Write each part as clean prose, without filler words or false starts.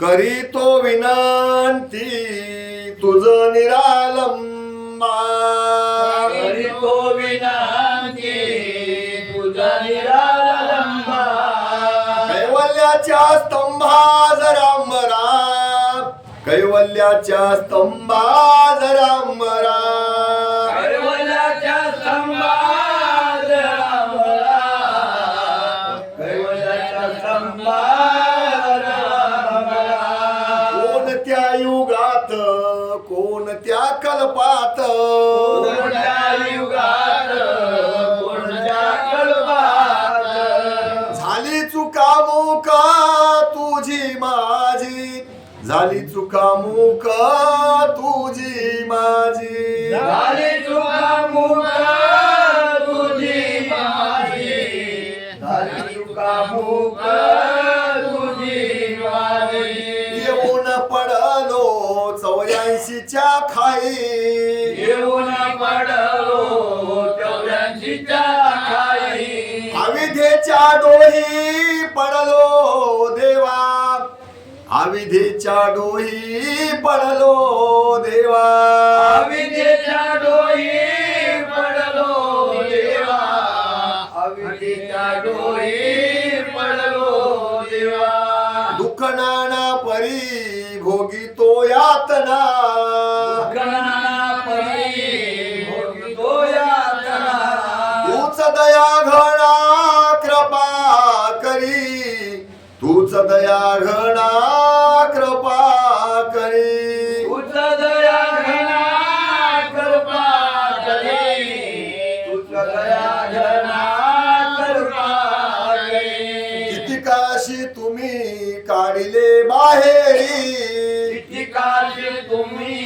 करीतो विनंती तुझ निरालंबा, करीतो विनंती तुझ निरालंबा, कैवल्याच्या स्तंभा जरांबरा, कैवल्याच्या स्तंभा जरांबरा, कैवल्याच्या स्तंभा जरांबरा, कैवल्याच्या स्तंभा जरांबरा. कोणत्या युगात कोणत्या कल्पात, कोणत्या युगात कोणत्या कल्पात झाली चुकामुक तुझी माझी, झाली चुकामुक तुझी माझी, झाली चुकामुक तुझी माझी, झाली चुकामुक तुझी माझी. येऊन पडलो 84च्या खाई, येऊन पडलो 84च्या खाई, अविधेच्या डोही पडलो देवा, अविधेच्या डोही पडलो देवा, अविद्येच्या डोही पडलो देवा, अविद्येच्या डोही पडलो देवा. दुःख नाना परी भोगितो यातना, गणना परी भोगितो यातना, तूच दया घना कृपा करी, तूच दया घना कृपा करी, तुझ दया घना कृपा करी, तुझ दया घना कृपा करी. किती काशी तुम्ही काढिले बाहेरी, किती काशी तुम्ही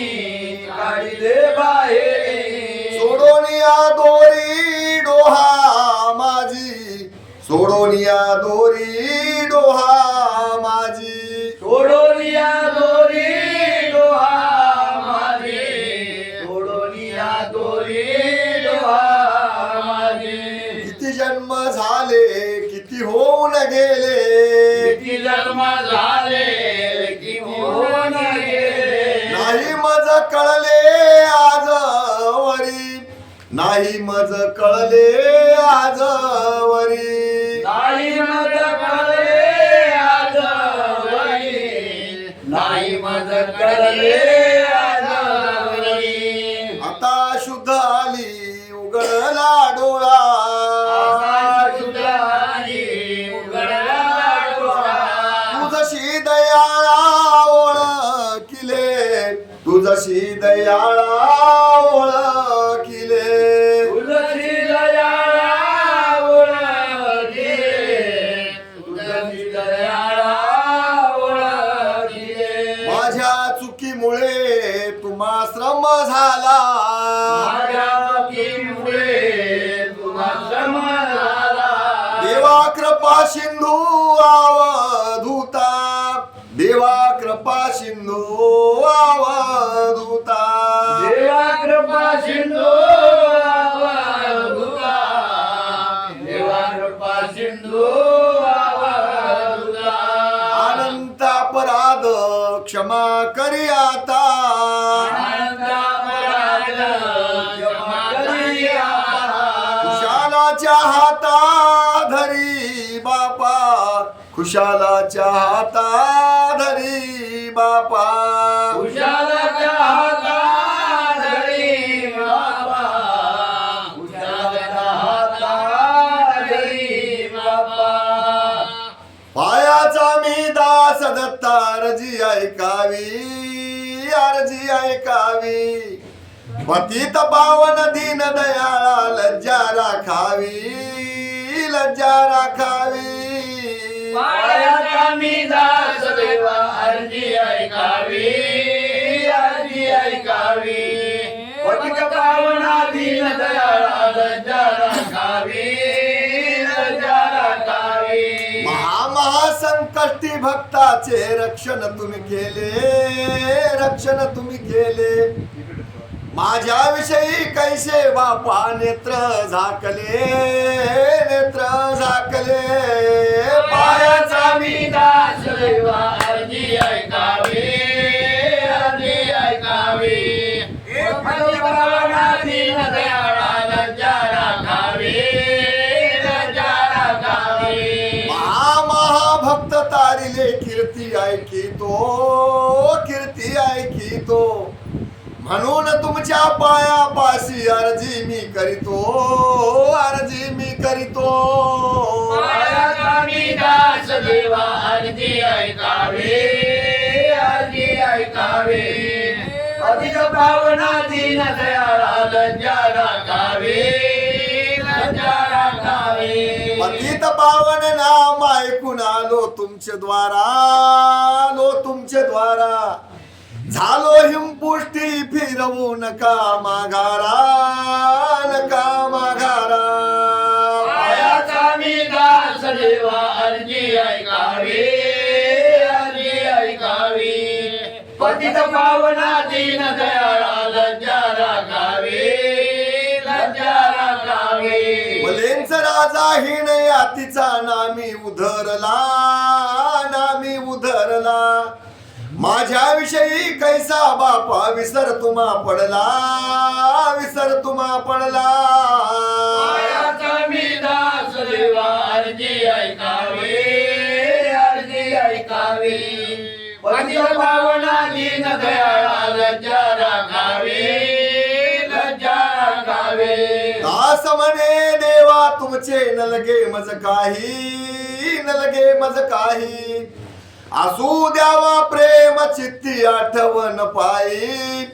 काढले बाहेर, सोडून या दोरी डोहा माझी, सोडून या दोरी डोहा माझी, सोडून या दोरी डोहा माझी, सोडून या दोरी डोहा माझी. किती जन्म झाले किती होऊन गेले, किती जन्म झाले की होऊन गेले, नाही मज कळले आजवरी, नाही मज कळले आजवरी, नाही मज कळले आजवरी, नाही मज कळले आजवरी. आता शुद्ध आली उघडला डोळा, आता सुधारी उघडला डोळा, तुझशी दयाळा ओळखिले, तुझशी दयाळा ओळखिले, तुझी दयाळा ओळखिले, तुझी दयाळा ओळखिले. माझ्या चुकीमुळे तुम्हा श्रम झाला, माझ्या चुकीमुळे तुझा श्रम झाला, देवा कृपा सिंधू अवधूता, देवा कृपा सिंधू अवधूता, देवा कृपा सिंधू अवधूता, देवा कृपा सिंधू अवधूता. अनंत अपराध क्षमा करी आता, अनंत अपराध क्षमा करी आता. खुशालाच्या हाता धरी बापा, खुशालाच्या हाता धरी बापा, कुशालाच्या हातात धरी बाबा, कुशालाच्या हातात धरी बाबा. पायाचा मी दास दत्ता अर्जी ऐकावी, अर्जी ऐकावी, पतित पावन दीन दयाळा लज्जा राखावी, लज्जा राखावी, पायाचा मी दास देवा अर्जी ऐकावी, अर्जी ऐकावी, पतित पावना दीन दयाळा लज्जा राखावी, लज्जा राखावी. महासंकष्टी भक्ताचे रक्षण तुम्ही केले, रक्षण तुम्ही केले, माझ्याविषयी कैसे बापा नेत्र झाकले, नेत्र झाकले. पायाचा मी दास देवा अर्जी ऐकावी, अर्जी ऐकावी. पंचपावना दीन दयाळा लज्जा राखावी, लज्जा राखावी. महाभक्त तारिले कीर्ती ऐकितो, कीर्ती ऐकितो. म्हणून तुमच्या पायापाशी अर्जी मी करीतो, अर्जी मी करीतो. पायाचा मी दास देवा अर्जी ऐकावी, अर्जी ऐकावी. अधिक पावना दीन दयाळा लज्जा राखावी, लज्जा राखावी. पतित पावन नाम ऐकून आलो तुमच्या द्वारा, आलो तुमच्या द्वारा. झालो हिमपुष्टी फिरवू नका माघारा, नका माघारा. पायाचा मी दास देवा अर्जी ऐकावी, अर्जी ऐकावी. पतित पावना दीन दयाळा लज्जा राखावी, लज्जा राखावी. मलेंच राजा हिण यातीचा नामी उधरला, नामी उधरला. माझ्याविषयी कैसा बापा विसर तुम्हा पडला, विसर तुम्हा पडला. पायाचा मी दास देवा अर्जी ऐकावी, अर्जी ऐकावी. पतित पावना दीन दयाळा लज्जा राखावी, लज्जा राखावी. दास म्हणे देवा तुमचे नलगे मज काही, नलगे मज काही. असू द्यावा प्रेम चित्ती आठवण पायी,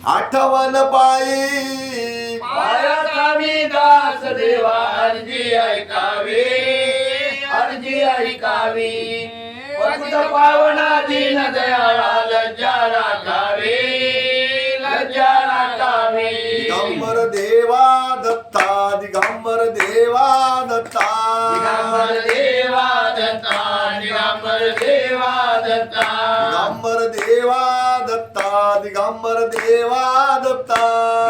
आठवण पायी. पायाचा मी दास देवा अर्जी ऐकावी, अर्जी ऐकावी. पतित पावना दीन दयाळा लज्जा राखावी, लज्जा राखावी. दिगंबर देवा दत्ता, दिगंबर देवा दत्ता. दिगंबर देवा दत्ता, दिगंबर देवा दत्ता. दिगंबर देवा दत्ता, दिगंबर देवा दत्ता.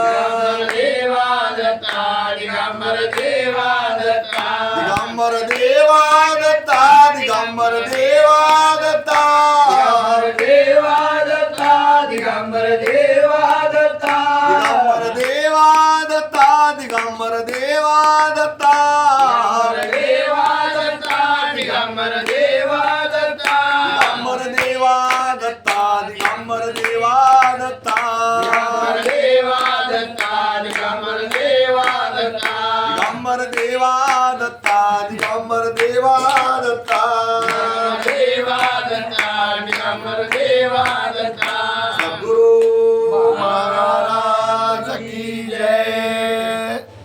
दिगंबर देवा दत्ता, दिगंबर देवा दत्ता. दिगंबर देवा दत्ता, दिगंबर देवा दत्ता. दिगंबर देवा दत्ता, दिगंबर देवा दत्ता. दिगंबर देवा दत्ता, दिगंबर देवा दत्ता. दिगंबर देवा दत्ता, दिगंबर देवा दत्ता. दिगंबर देवा दत्ता, दिगंबर देवा दत्ता. दिगंबर देवा दत्ता, दिगंबर देवा दत्ता. दिगंबर देवा दत्ता, दिगंबर देवा दत्ता. देवा दत्ता, दिगंबर देवा दत्ता. सद्गुरु